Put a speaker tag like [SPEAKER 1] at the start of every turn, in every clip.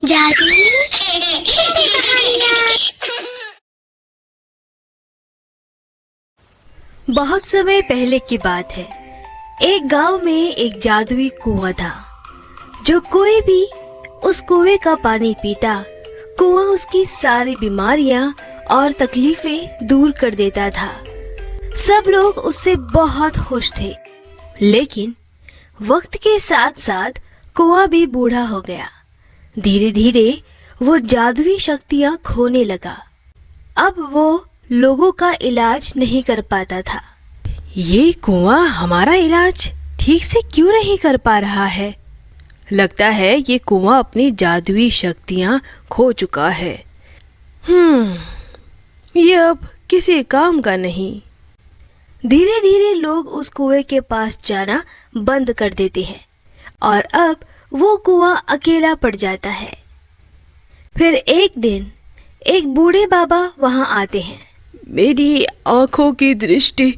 [SPEAKER 1] जादू हिंदी कहानियाँ। बहुत समय पहले की बात है। एक गांव में एक जादुई कुआं था। जो कोई भी उस कुएं का पानी पीता, कुआं उसकी सारी बीमारियां और तकलीफें दूर कर देता था। सब लोग उससे बहुत खुश थे। लेकिन वक्त के साथ साथ कुआं भी बूढ़ा हो गया। धीरे धीरे वो जादुई शक्तियां खोने लगा। अब वो लोगों का इलाज नहीं कर पाता था। ये कुआं हमारा इलाज ठीक से क्यों नहीं कर पा रहा है? लगता है ये कुआं अपनी जादुई शक्तियां खो चुका है। ये अब किसी काम का नहीं। धीरे धीरे लोग उस कुएं के पास जाना बंद कर देते हैं और अब वो कुआं अकेला पड़ जाता है। फिर एक दिन एक बूढ़े बाबा वहां आते हैं।
[SPEAKER 2] मेरी आंखों की दृष्टि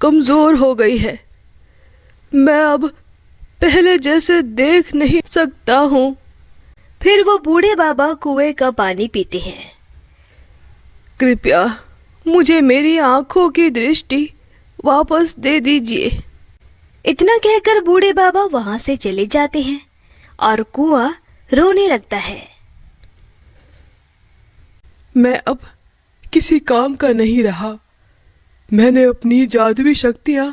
[SPEAKER 2] कमजोर हो गई है। मैं अब पहले जैसे देख नहीं सकता हूँ।
[SPEAKER 1] फिर वो बूढ़े बाबा कुएं का पानी पीते हैं।
[SPEAKER 2] कृपया मुझे मेरी आंखों की दृष्टि वापस दे दीजिए।
[SPEAKER 1] इतना कहकर बूढ़े बाबा वहां से चले जाते हैं और कुआं रोने लगता है।
[SPEAKER 2] मैं अब किसी काम का नहीं रहा। मैंने अपनी जादुई शक्तियां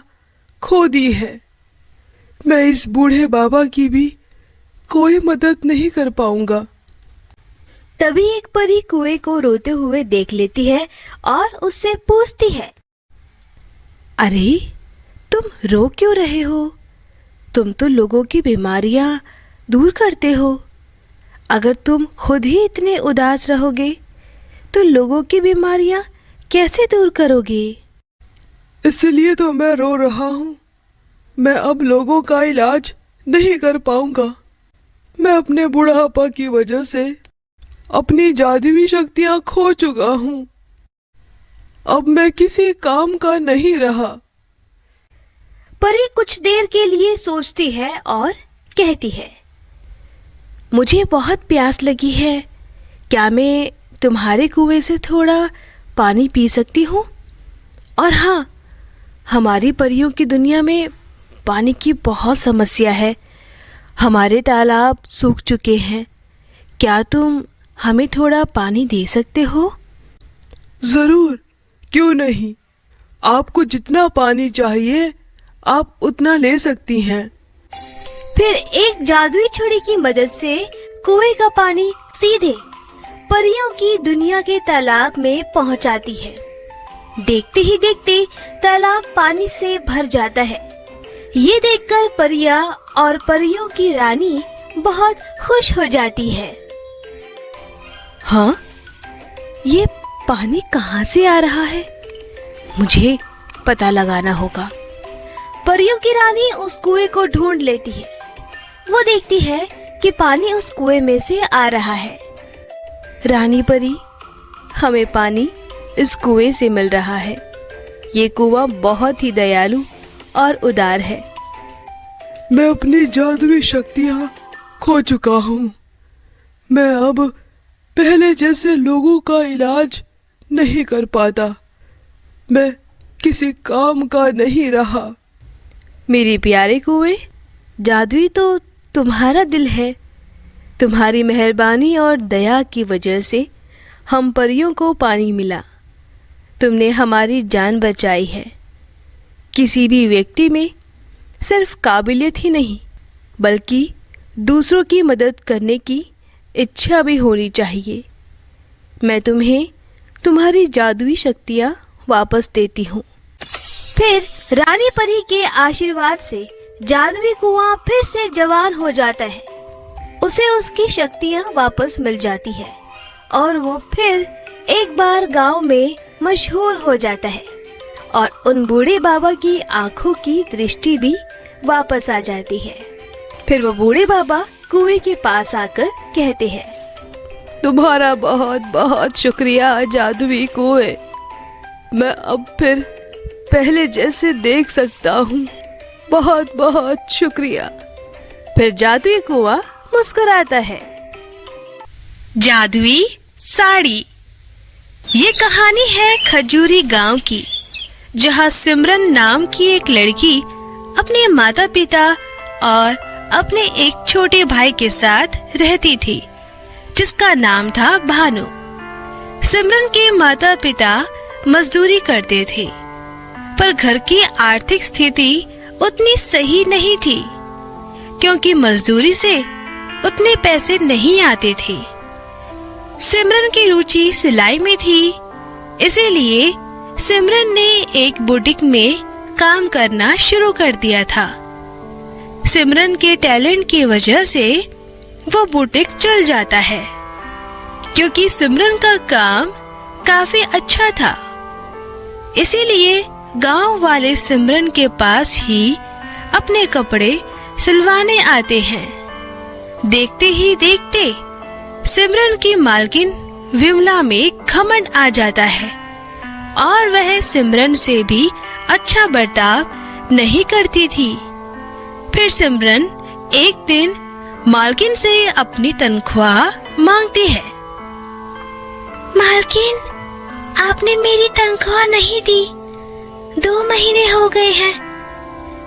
[SPEAKER 2] खो दी है। मैं इस बूढ़े बाबा की भी कोई मदद नहीं कर पाऊंगा।
[SPEAKER 1] तभी एक परी कुएं को रोते हुए देख लेती है और उससे पूछती है, अरे तुम रो क्यों रहे हो? तुम तो लोगों की बीमारियां दूर करते हो। अगर तुम खुद ही इतने उदास रहोगे तो लोगों की बीमारियां कैसे दूर करोगे?
[SPEAKER 2] इसलिए तो मैं रो रहा हूँ। मैं अब लोगों का इलाज नहीं कर पाऊंगा। मैं अपने बुढ़ापा की वजह से अपनी जादुई शक्तियां खो चुका हूँ। अब मैं किसी काम का नहीं रहा।
[SPEAKER 1] परी कुछ देर के लिए सोचती है और कहती है, मुझे बहुत प्यास लगी है। क्या मैं तुम्हारे कुएं से थोड़ा पानी पी सकती हूँ? और हाँ, हमारी परियों की दुनिया में पानी की बहुत समस्या है। हमारे तालाब सूख चुके हैं। क्या तुम हमें थोड़ा पानी दे सकते हो?
[SPEAKER 2] जरूर, क्यों नहीं। आपको जितना पानी चाहिए आप उतना ले सकती हैं।
[SPEAKER 1] फिर एक जादुई छड़ी की मदद से कुएं का पानी सीधे परियों की दुनिया के तालाब में पहुंचाती है। देखते ही देखते तालाब पानी से भर जाता है। ये देखकर परियां और परियों की रानी बहुत खुश हो जाती है। हाँ, ये पानी कहाँ से आ रहा है? मुझे पता लगाना होगा। परियों की रानी उस कुएं को ढूंढ लेती है। वो देखती है कि पानी उस कुएं में से आ रहा है। रानी परी, हमें पानी इस कुएं से मिल रहा है। ये कुआं बहुत ही दयालु और उदार है।
[SPEAKER 2] मैं अपनी जादुई शक्तियां खो चुका हूँ। मैं अब पहले जैसे लोगों का इलाज नहीं कर पाता। मैं किसी काम का नहीं रहा।
[SPEAKER 1] मेरे प्यारे कुएं, जादुई तो तुम्हारा दिल है। तुम्हारी मेहरबानी और दया की वजह से हम परियों को पानी मिला। तुमने हमारी जान बचाई है। किसी भी व्यक्ति में सिर्फ काबिलियत ही नहीं, बल्कि दूसरों की मदद करने की इच्छा भी होनी चाहिए। मैं तुम्हें तुम्हारी जादुई शक्तियाँ वापस देती हूँ। फिर रानी परी के आशीर्वाद से जादुई कुआं फिर से जवान हो जाता है। उसे उसकी शक्तियाँ वापस मिल जाती है और वो फिर एक बार गांव में मशहूर हो जाता है और उन बूढ़े बाबा की आंखों की दृष्टि भी वापस आ जाती है। फिर वो बूढ़े बाबा कुएं के पास आकर कहते हैं,
[SPEAKER 2] तुम्हारा बहुत बहुत शुक्रिया जादुई कुएं। मैं अब फिर पहले जैसे देख सकता हूँ। बहुत बहुत शुक्रिया।
[SPEAKER 1] फिर जादुई कुआं मुस्कुराता है। जादुई साड़ी। ये कहानी है खजूरी गांव की, जहां सिमरन नाम की एक लड़की अपने माता पिता और अपने एक छोटे भाई के साथ रहती थी, जिसका नाम था भानु। सिमरन के माता पिता मजदूरी करते थे, पर घर की आर्थिक स्थिति उतनी सही नहीं थी, क्योंकि मजदूरी से उतने पैसे नहीं आते थे। सिमरन की रुचि सिलाई में थी, इसीलिए सिमरन ने एक बुटीक में काम करना शुरू कर दिया था। सिमरन के टैलेंट की वजह से वो बुटीक चल जाता है, क्योंकि सिमरन का काम काफी अच्छा था। इसीलिए गांव वाले सिमरन के पास ही अपने कपड़े सिलवाने आते हैं। देखते ही देखते सिमरन की मालकिन विमला में घमंड आ जाता है और वह सिमरन से भी अच्छा बर्ताव नहीं करती थी। फिर सिमरन एक दिन मालकिन से अपनी तनख्वाह मांगती है।
[SPEAKER 3] मालकिन, आपने मेरी तनख्वाह नहीं दी। 2 महीने हो गए हैं।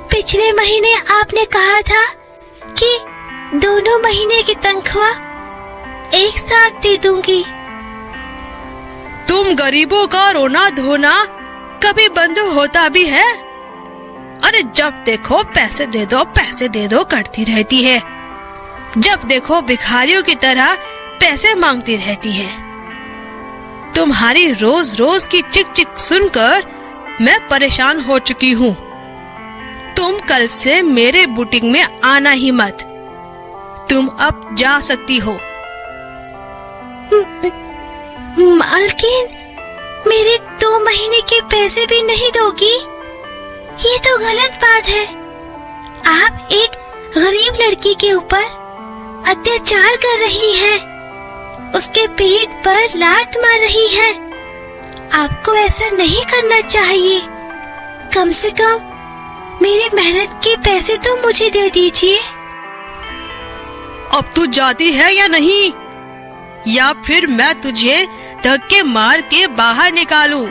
[SPEAKER 3] पिछले महीने आपने कहा था कि दोनों महीने की तनख्वाह एक साथ दे दूंगी।
[SPEAKER 1] तुम गरीबों का रोना धोना कभी बंद होता भी है? अरे जब देखो पैसे दे दो करती रहती है। जब देखो भिखारियों की तरह पैसे मांगती रहती है। तुम्हारी रोज रोज की चिक चिक सुनकर मैं परेशान हो चुकी हूँ। तुम कल से मेरे बुटीक में आना ही मत। तुम अब जा सकती हो।
[SPEAKER 3] मालकिन, मेरे 2 महीने के पैसे भी नहीं दोगी? ये तो गलत बात है। आप एक गरीब लड़की के ऊपर अत्याचार कर रही हैं। उसके पेट पर लात मार रही हैं। आपको ऐसा नहीं करना चाहिए। कम से कम मेरी मेहनत के पैसे तो मुझे दे दीजिए।
[SPEAKER 1] अब तू जाती है या नहीं, या फिर मैं तुझे धक्के मार के बाहर निकालूं?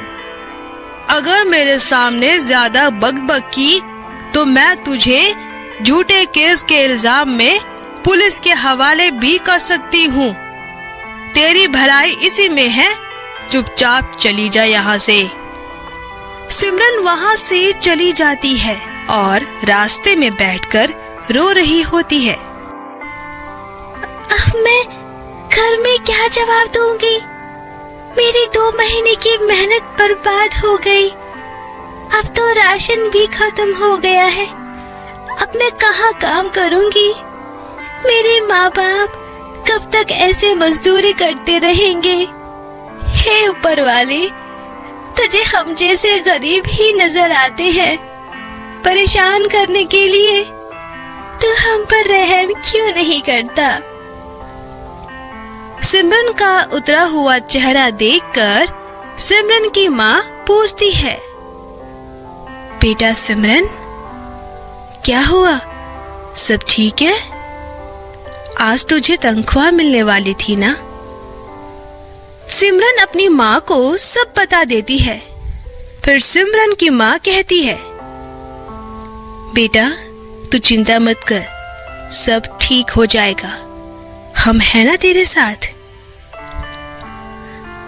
[SPEAKER 1] अगर मेरे सामने ज्यादा बकबक की तो मैं तुझे झूठे केस के इल्जाम में पुलिस के हवाले भी कर सकती हूँ। तेरी भलाई इसी में है। चुपचाप चली जा यहाँ से। सिमरन वहाँ से चली जाती है और रास्ते में बैठकर रो रही होती है।
[SPEAKER 3] अब मैं घर में क्या जवाब दूंगी? मेरी 2 महीने की मेहनत बर्बाद हो गई। अब तो राशन भी खत्म हो गया है। अब मैं कहाँ काम करूंगी? मेरे माँ बाप कब तक ऐसे मजदूरी करते रहेंगे? हे ऊपर वाले, तुझे हम जैसे गरीब ही नजर आते हैं परेशान करने के लिए। तू हम पर रहम क्यों नहीं करता?
[SPEAKER 1] सिमरन का उतरा हुआ चेहरा देखकर सिमरन की माँ पूछती है, बेटा सिमरन, क्या हुआ? सब ठीक है? आज तुझे तनख्वाह मिलने वाली थी ना? सिमरन अपनी माँ को सब बता देती है। फिर सिमरन की माँ कहती है, बेटा तू चिंता मत कर, सब ठीक हो जाएगा। हम हैं ना तेरे साथ।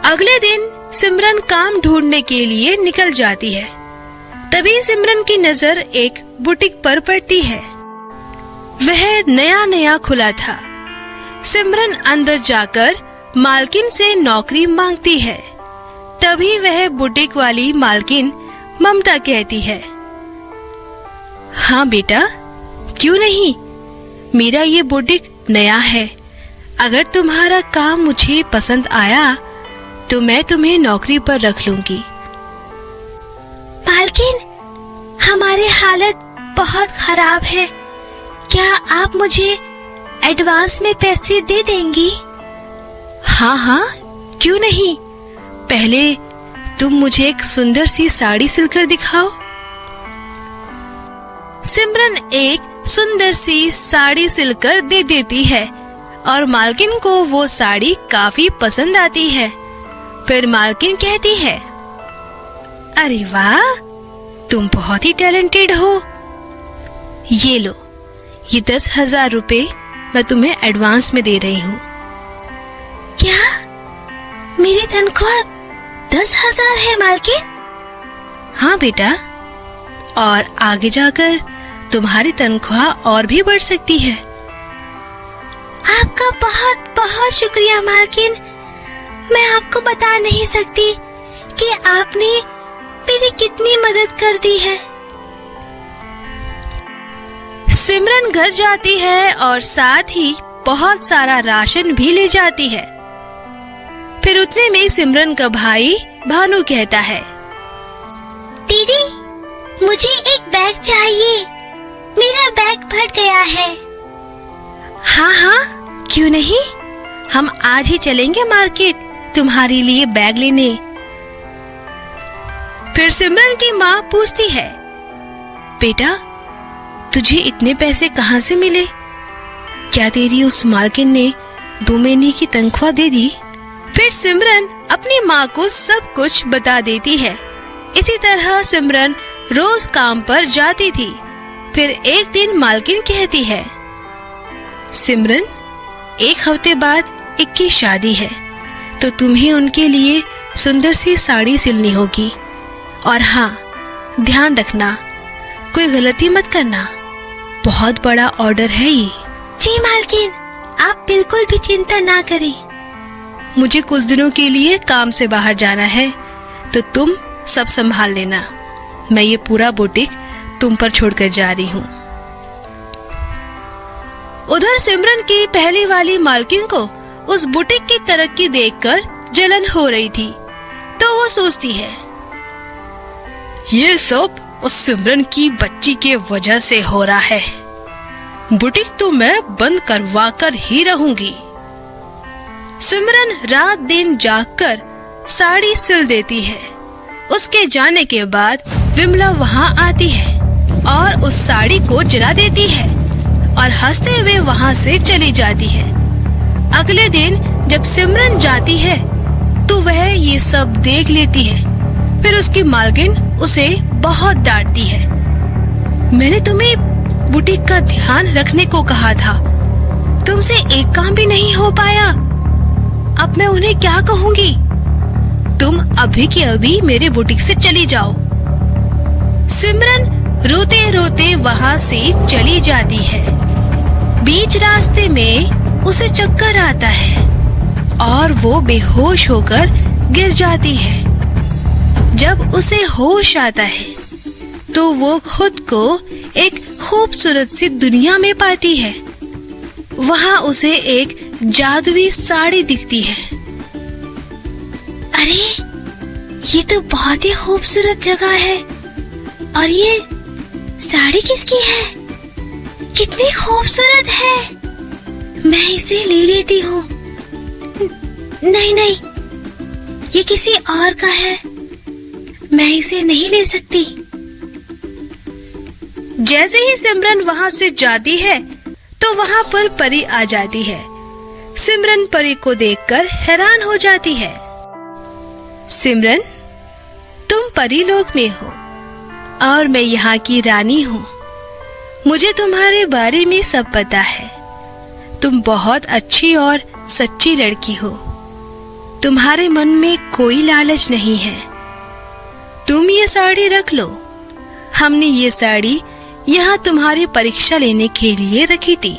[SPEAKER 1] अगले दिन सिमरन काम ढूंढने के लिए निकल जाती है। तभी सिमरन की नजर एक बुटीक पर पड़ती है। वह नया नया खुला था। सिमरन अंदर जाकर मालकिन से नौकरी मांगती है। तभी वह बुटीक वाली मालकिन ममता कहती है, हाँ बेटा, क्यों नहीं, मेरा ये बुटीक नया है। अगर तुम्हारा काम मुझे पसंद आया तो मैं तुम्हें नौकरी पर रख लूंगी।
[SPEAKER 3] मालकिन, हमारे हालत बहुत खराब है। क्या आप मुझे एडवांस में पैसे दे देंगी?
[SPEAKER 1] हाँ हाँ, क्यों नहीं। पहले तुम मुझे एक सुंदर सी साड़ी सिलकर दिखाओ। सिमरन एक सुंदर सी साड़ी सिलकर दे देती है और मालकिन को वो साड़ी काफी पसंद आती है। फिर मालकिन कहती है, अरे वाह, तुम बहुत ही टैलेंटेड हो। ये लो, ये 10,000 रुपए मैं तुम्हें एडवांस में दे रही हूँ।
[SPEAKER 3] क्या मेरी तनख्वाह 10,000 है मालकिन?
[SPEAKER 1] हाँ बेटा, और आगे जाकर तुम्हारी तनख्वाह और भी बढ़ सकती है।
[SPEAKER 3] आपका बहुत बहुत शुक्रिया मालकिन। मैं आपको बता नहीं सकती कि आपने मेरी कितनी मदद कर दी है।
[SPEAKER 1] सिमरन घर जाती है और साथ ही बहुत सारा राशन भी ले जाती है। फिर उतने में सिमरन का भाई भानु कहता है,
[SPEAKER 3] दीदी, मुझे एक बैग चाहिए। मेरा बैग फट गया है।
[SPEAKER 1] हाँ हाँ, क्यों नहीं, हम आज ही चलेंगे मार्केट तुम्हारे लिए बैग लेने। फिर सिमरन की माँ पूछती है, बेटा, तुझे इतने पैसे कहाँ से मिले? क्या तेरी उस मालकिन ने 2 महीने की तनख्वाह दे दी? फिर सिमरन अपनी माँ को सब कुछ बता देती है। इसी तरह सिमरन रोज काम पर जाती थी। फिर एक दिन मालकिन कहती है, सिमरन, 1 हफ्ते बाद एक की शादी है, तो तुम्हें उनके लिए सुंदर सी साड़ी सिलनी होगी। और हाँ, ध्यान रखना, कोई गलती मत करना, बहुत बड़ा ऑर्डर है ये।
[SPEAKER 3] जी मालकिन, आप बिल्कुल भी चिंता ना करें।
[SPEAKER 1] मुझे कुछ दिनों के लिए काम से बाहर जाना है, तो तुम सब संभाल लेना। मैं ये पूरा बुटीक तुम पर छोड़कर जा रही हूँ। उधर सिमरन की पहली वाली मालकिन को उस बुटीक की तरक्की देखकर जलन हो रही थी, तो वो सोचती है, ये सब उस सिमरन की बच्ची के वजह से हो रहा है। बुटीक तो मैं बंद करवा कर ही रहूंगी। सिमरन रात दिन जागकर साड़ी सिल देती है। उसके जाने के बाद विमला वहाँ आती है और उस साड़ी को जला देती है और हंसते हुए वहाँ से चली जाती है। अगले दिन जब सिमरन जाती है तो वह ये सब देख लेती है। फिर उसकी मालकिन उसे बहुत डांटती है, मैंने तुम्हें बुटीक का ध्यान रखने को कहा था, तुमसे एक काम भी नहीं हो पाया। अब मैं उन्हें क्या कहूँगी? तुम अभी के अभी मेरे बुटीक से चली जाओ। सिमरन रोते रोते वहाँ से चली जाती है। बीच रास्ते में उसे चक्कर आता है और वो बेहोश होकर गिर जाती है। जब उसे होश आता है तो वो खुद को एक खूबसूरत सी दुनिया में पाती है। वहाँ उसे एक जादुई साड़ी दिखती है।
[SPEAKER 3] अरे, ये तो बहुत ही खूबसूरत जगह है। और ये साड़ी किसकी है? कितनी खूबसूरत है। मैं इसे ले लेती हूँ। नहीं नहीं, ये किसी और का है, मैं इसे नहीं ले सकती।
[SPEAKER 1] जैसे ही सिमरन वहाँ से जाती है तो वहाँ पर परी आ जाती है। सिमरन परी को देखकर हैरान हो जाती है। सिमरन, तुम परी लोक में हो और मैं यहाँ की रानी हूँ। मुझे तुम्हारे बारे में सब पता है। तुम बहुत अच्छी और सच्ची लड़की हो। तुम्हारे मन में कोई लालच नहीं है। तुम ये साड़ी रख लो। हमने ये साड़ी यहाँ तुम्हारी परीक्षा लेने के लिए रखी थी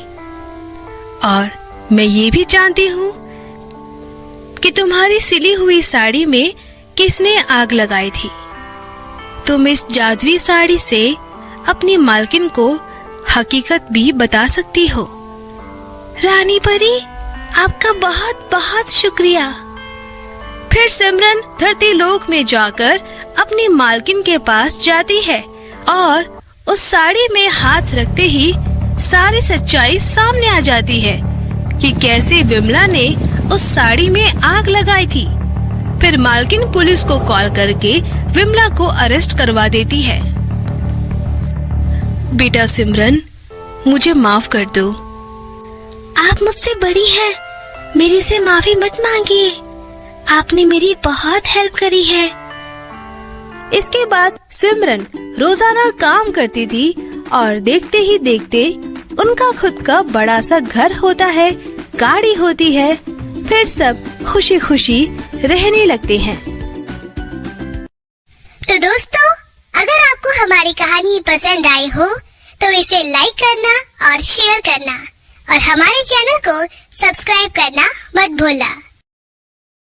[SPEAKER 1] और मैं ये भी जानती हूँ कि तुम्हारी सिली हुई साड़ी में किसने आग लगाई थी। तुम इस जादुई साड़ी से अपनी मालकिन को हकीकत भी बता सकती हो।
[SPEAKER 3] रानी परी, आपका बहुत बहुत शुक्रिया।
[SPEAKER 1] फिर सिमरन धरती लोक में जाकर अपनी मालकिन के पास जाती है और उस साड़ी में हाथ रखते ही सारी सच्चाई सामने आ जाती है कि कैसे विमला ने उस साड़ी में आग लगाई थी। फिर मालकिन पुलिस को कॉल करके विमला को अरेस्ट करवा देती है। बेटा सिमरन, मुझे माफ कर दो।
[SPEAKER 3] आप मुझसे बड़ी हैं, मेरे से माफी मत मांगिए। आपने मेरी बहुत हेल्प करी है।
[SPEAKER 1] इसके बाद सिमरन रोजाना काम करती थी और देखते ही देखते उनका खुद का बड़ा सा घर होता है, गाड़ी होती है, फिर सब खुशी खुशी रहने लगते हैं।
[SPEAKER 3] तो दोस्तों, अगर आपको हमारी कहानी पसंद आई हो तो इसे लाइक करना और शेयर करना और हमारे चैनल को सब्सक्राइब करना मत भूलना।